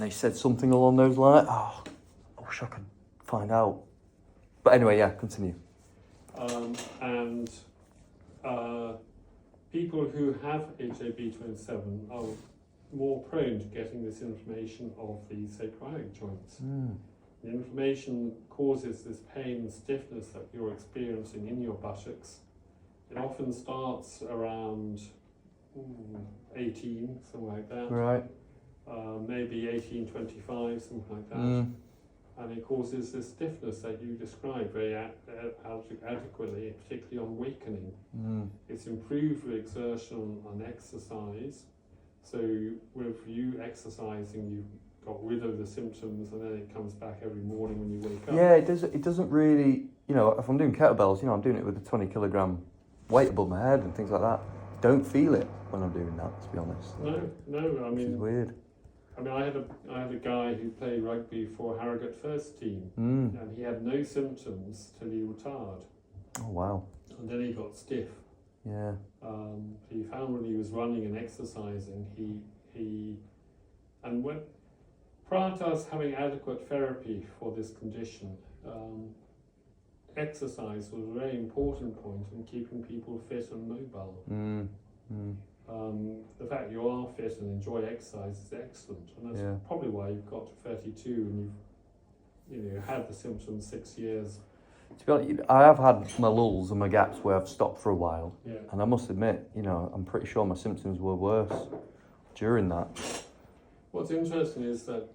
and they said something along those lines. Oh, I wish I could find out. But anyway, yeah, continue. People who have HAB27 are more prone to getting this inflammation of the sacroiliac joints. The inflammation causes this pain and stiffness that you're experiencing in your buttocks. It often starts around 18, something like that. Right. Maybe 18, 25, something like that. And it causes this stiffness that you described very adequately, particularly on awakening. It's improved with exertion and exercise. So with you exercising, you've got rid of the symptoms, and then it comes back every morning when you wake up. Yeah, it doesn't really, if I'm doing kettlebells, I'm doing it with a 20 kilogram weight above my head and things like that. Don't feel it when I'm doing that, to be honest. No, I mean, which is weird. I mean, I had a guy who played rugby for Harrogate first team, and he had no symptoms till he retired. Oh wow! And then he got stiff. Yeah. He found when he was running and exercising, prior to us having adequate therapy for this condition, exercise was a very important point in keeping people fit and mobile. The fact you are fit and enjoy exercise is excellent, and that's probably why you've got to 32 and you've had the symptoms 6 years. To be honest, I have had my lulls and my gaps where I've stopped for a while, and I must admit, I'm pretty sure my symptoms were worse during that. What's interesting is that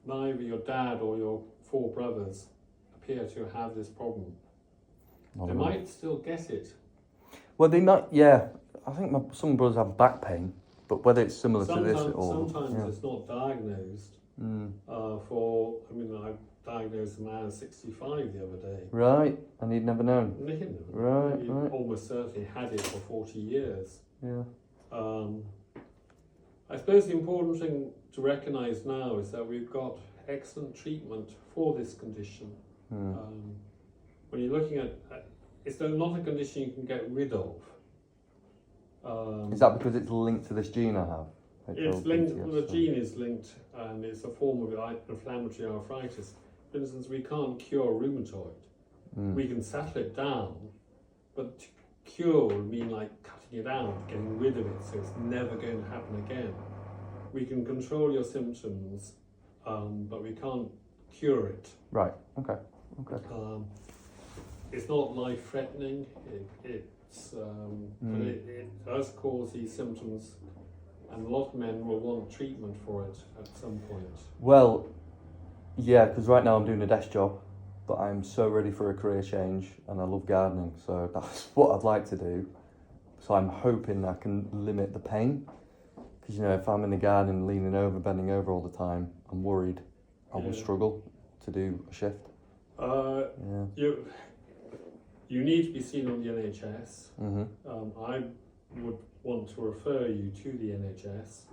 neither your dad or your 4 brothers appear to have this problem. They might still get it. Well, they might, yeah. I think some brothers have back pain, but whether it's similar to this or... Sometimes it's not diagnosed. I diagnosed a man 65 the other day. Right, and he'd never known. Right. He almost certainly had it for 40 years. Yeah. I suppose the important thing to recognise now is that we've got excellent treatment for this condition. When you're looking at, it's not a condition you can get rid of. Is that because it's linked to this gene I have? It's linked, the gene is linked, and it's a form of inflammatory arthritis. For instance, we can't cure rheumatoid. We can settle it down, but to cure would mean like cutting it out, getting rid of it, so it's never going to happen again. We can control your symptoms, but we can't cure it. Right, okay. It's not life-threatening, but it does cause these symptoms, and a lot of men will want treatment for it at some point. Well, yeah, because right now I'm doing a desk job, but I'm so ready for a career change, and I love gardening, so that's what I'd like to do. So I'm hoping I can limit the pain, because if I'm in the garden leaning over, bending over all the time, I'm worried I will struggle to do a shift. You need to be seen on the NHS. I would want to refer you to the NHS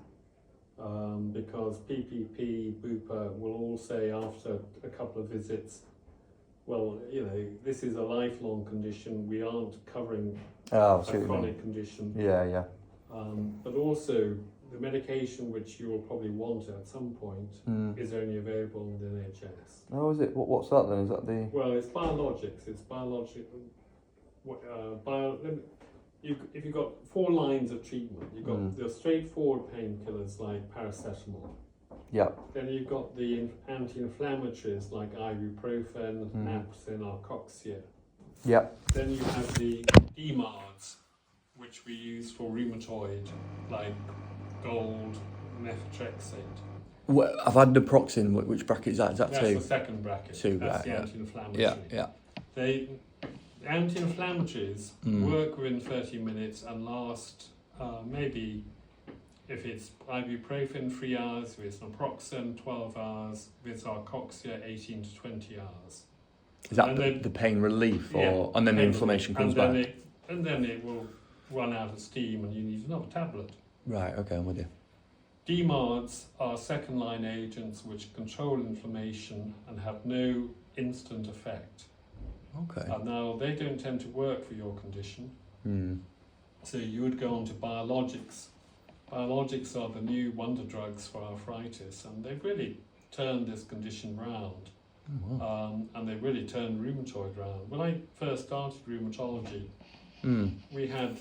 because PPP, Bupa will all say after a couple of visits, well, this is a lifelong condition. We aren't covering a chronic condition. Yeah. But also, the medication which you will probably want at some point is only available in the NHS. Oh, is it? What's that then? Is that the... Well, it's biologics. It's biological. If you've got 4 lines of treatment, you've got the straightforward painkillers like paracetamol. Yeah. Then you've got the anti-inflammatories like ibuprofen, naproxen, Arcoxia. Yeah. Then you have the DMARDs, which we use for rheumatoid, like gold, methotrexate. Well, I've had naproxen. Which bracket is that? Is that That's 2? the second bracket. 2, That's right, the anti-inflammatory. Yeah. The anti-inflammatories work within 30 minutes and last maybe, if it's ibuprofen, 3 hours, if it's naproxen, 12 hours, if it's Arcoxia, 18 to 20 hours. Is that the pain relief, and then the inflammation comes back? And then it will run out of steam and you need another tablet. Right, okay, I'm with you. DMARDs are second-line agents which control inflammation and have no instant effect. Okay. Now, they don't tend to work for your condition. So you would go on to biologics, biologics are the new wonder drugs for arthritis, and they've really turned this condition round. Oh, wow. And they've really turned rheumatoid round. When I first started rheumatology, we had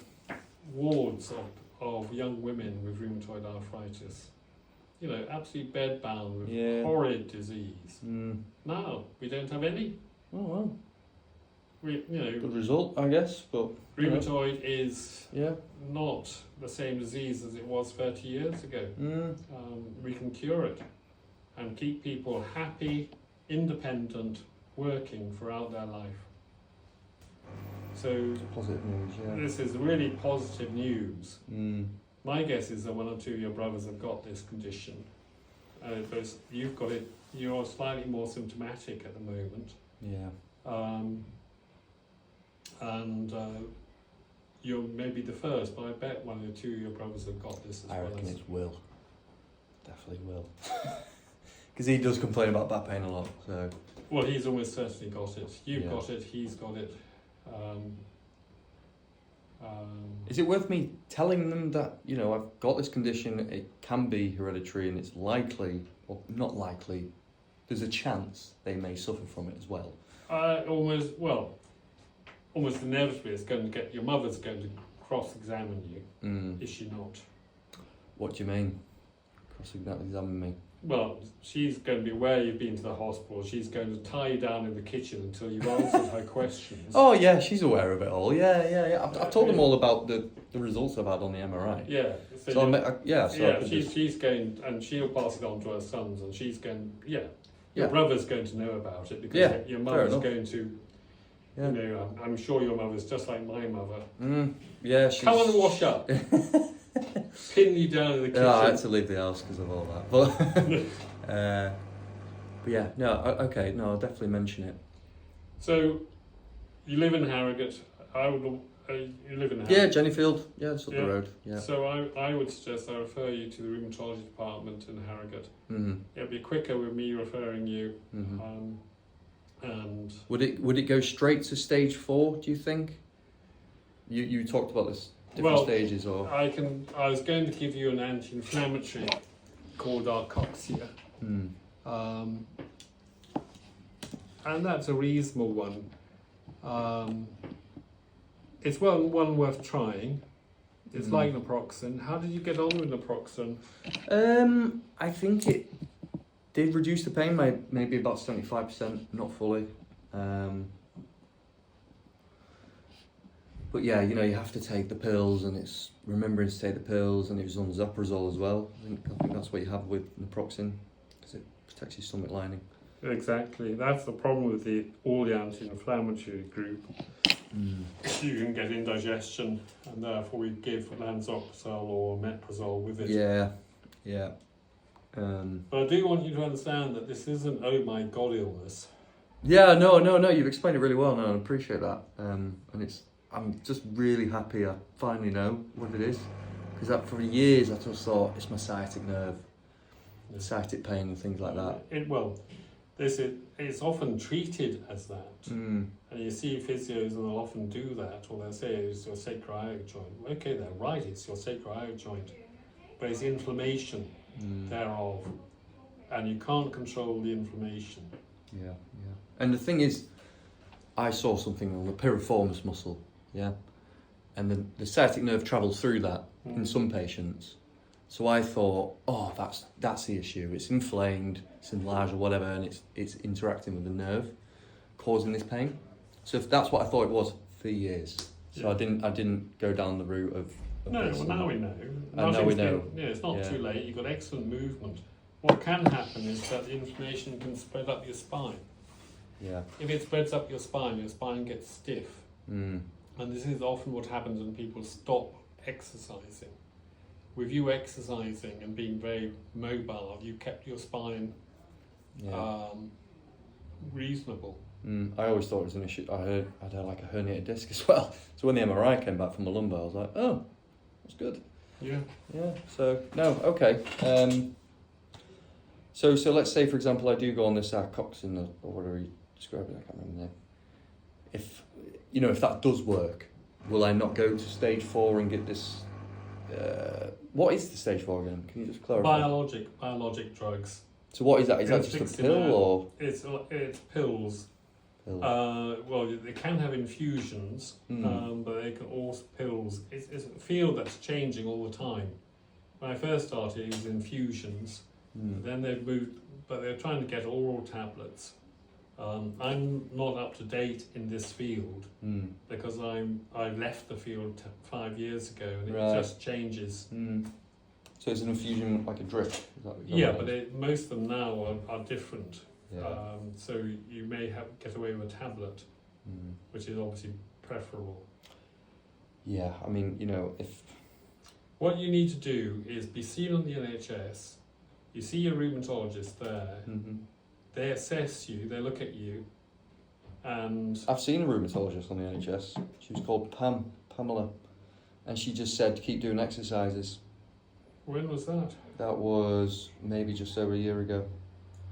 wards of young women with rheumatoid arthritis. You know, absolutely bedbound with horrid disease. Now, we don't have any. Oh, well. Good result, I guess, but... Rheumatoid is not the same disease as it was 30 years ago. We can cure it and keep people happy, independent, working throughout their life. So, it's positive news, this is really positive news. My guess is that one or two of your brothers have got this condition. But you've got it, you're slightly more symptomatic at the moment. You're maybe the first, but I bet one or two of your brothers have got this as well. I reckon it's Will. Definitely Will. Because he does complain about back pain a lot, so... Well, he's almost certainly got it. You've got it, he's got it. Is it worth me telling them that, you know, I've got this condition, it can be hereditary and it's likely, or not likely, there's a chance they may suffer from it as well? Almost inevitably it's going to get, your mother's going to cross-examine you, is she not? What do you mean? Cross-examine me? Well, she's going to be aware you've been to the hospital. She's going to tie you down in the kitchen until you've answered her questions. Oh yeah, she's aware of it all. Yeah. I've told them all about the results I've had on the MRI. Yeah. She's going, and she'll pass it on to her sons, and she's going. Your brother's going to know about it because your mother's going to. You know, I'm sure your mother's just like my mother. She's... Come on and wash up. Pin you down in the kitchen. Yeah, I had to leave the house because of all that. But yeah, no, okay, no, I'll definitely mention it. So, you live in Harrogate. You live in Harrogate? Yeah, Jennyfield. Yeah, it's up the road. Yeah. So I would suggest I refer you to the rheumatology department in Harrogate. It'd be quicker with me referring you. And would it go straight to stage 4? Do you think? You talked about this. Different stages, or I was going to give you an anti-inflammatory called Arcoxia, and that's a reasonable one. It's one worth trying. It's like naproxen. How did you get on with naproxen? I think it did reduce the pain by maybe about 75%, not fully. But yeah, you know, you have to take the pills, and it's remembering to take the pills, and it was on Zoprazole as well. I think that's what you have with naproxen, because it protects your stomach lining. Exactly, that's the problem with all the anti-inflammatory group. You can get indigestion, and therefore we give Lansoprazole or Omeprazole with it. Yeah. But I do want you to understand that this isn't oh my god illness. Yeah, no, you've explained it really well, and I appreciate that. And I'm just really happy I finally know what it is, because for years I just thought it's my sciatic nerve, sciatic pain and things like that. It's often treated as that, and you see physios and they'll often do that, or they'll say it's your sacroiliac joint. Okay, they're right, it's your sacroiliac joint, but it's inflammation thereof, and you can't control the inflammation. Yeah. And the thing is, I saw something on the piriformis muscle. Yeah, and then the sciatic nerve travels through that in some patients. So I thought, that's the issue. It's inflamed, it's enlarged or whatever, and it's interacting with the nerve, causing this pain. So if that's what I thought it was for years. So I didn't go down the route of no, this. well, now we know. Now we know. It's not too late. You've got excellent movement. What can happen is that the inflammation can spread up your spine. Yeah. If it spreads up your spine gets stiff. And this is often what happens when people stop exercising. With you exercising and being very mobile, you kept your spine reasonable. I always thought it was an issue. I'd had like a herniated disc as well. So when the MRI came back from my lumbar, I was like, oh, that's good. Yeah. So no, okay. So let's say, for example, I do go on this Arcoxin or whatever you described it. I can't remember the name. If that does work, will I not go to stage 4 and get this what is the stage 4 again? Can you just clarify? Biologic drugs. So what is that? Is that just a pill Infliximab, or? It's pills. Pill. Well, they can have infusions, but they can also pills. It's a field that's changing all the time. When I first started, it was infusions. Then they've moved, but they're trying to get oral tablets. I'm not up to date in this field because I left the field 5 years ago, and it just changes. So it's an infusion like a drip? Yeah, but most of them now are different. Yeah. So you may get away with a tablet, which is obviously preferable. Yeah, I mean, if... What you need to do is be seen on the NHS. You see your rheumatologist there. They assess you, they look at you, and... I've seen a rheumatologist on the NHS. She was called Pamela, and she just said, keep doing exercises. When was that? That was maybe just over a year ago.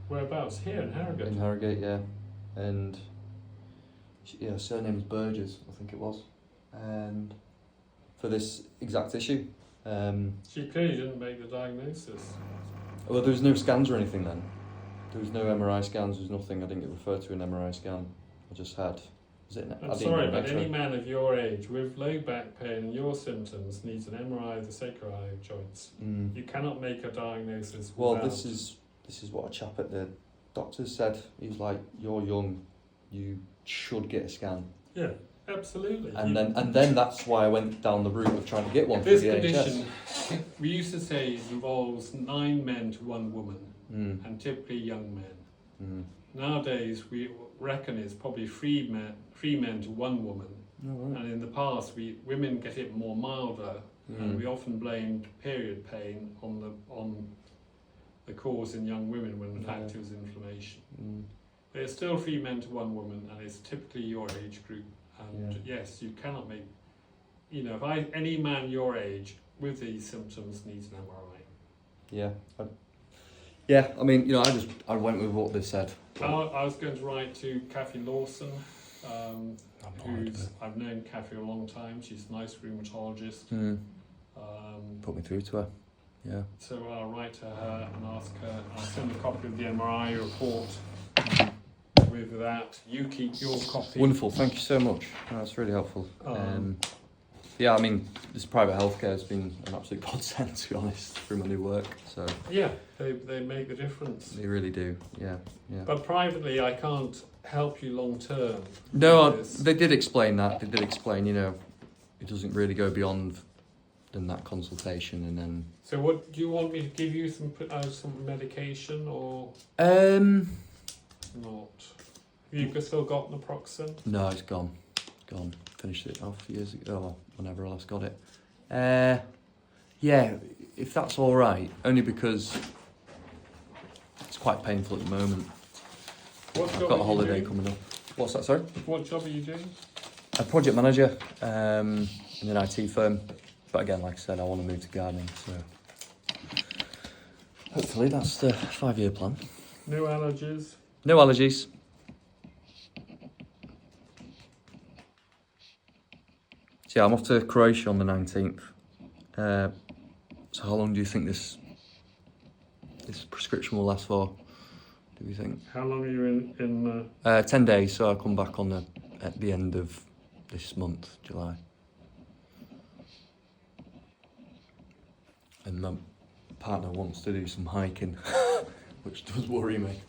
Whereabouts? Here in Harrogate? In Harrogate, yeah. And her surname was Burgess, I think it was. And for this exact issue. She clearly didn't make the diagnosis. Well, there was no scans or anything then. There was no MRI scans, there was nothing. I didn't get referred to an MRI scan. I just had... I'm sorry, but any man of your age with low back pain and your symptoms needs an MRI of the sacroiliac joints. You cannot make a diagnosis without... Well, this is what a chap at the doctors said. He was like, "You're young, you should get a scan." Yeah, absolutely. And then that's why I went down the route of trying to get one for this the condition, NHS. we used to say, it involves 9 men to 1 woman, and typically young men. Nowadays, we reckon it's probably 3 men to 1 woman. Oh, right. And in the past, women get it more milder, and we often blamed period pain on the cause in young women when in fact it was inflammation. But it's still 3 men to 1 woman, and it's typically your age group. And yes, you cannot make, if any man your age with these symptoms needs an MRI. Yeah, I mean, I went with what they said. I was going to write to Kathy Lawson, I've known Kathy a long time. She's a nice rheumatologist. Put me through to her. Yeah. So I'll write to her and ask her. I'll send a copy of the MRI report with that. You keep your copy. Wonderful, thank you so much. That's really helpful. Yeah, I mean, this private healthcare has been an absolute godsend, to be honest, through my new work. So yeah, they make the difference. They really do. Yeah. But privately, I can't help you long term. No, they did explain that. They did explain, it doesn't really go beyond than that consultation, and then. So, what do you want me to give you some medication or? Not. Have you still got naproxen? No, it's gone. Finished it off years ago, or whenever I last got it. Yeah, if that's all right. Only because it's quite painful at the moment. I've got a holiday coming up. What's that, sorry? What job are you doing? A project manager in an IT firm. But again, like I said, I want to move to gardening, so hopefully that's the 5-year plan. No allergies? No allergies. So yeah, I'm off to Croatia on the 19th. So how long do you think this prescription will last for? Do you think? How long are you in 10 days, so I'll come back at the end of this month, July. And my partner wants to do some hiking, which does worry me.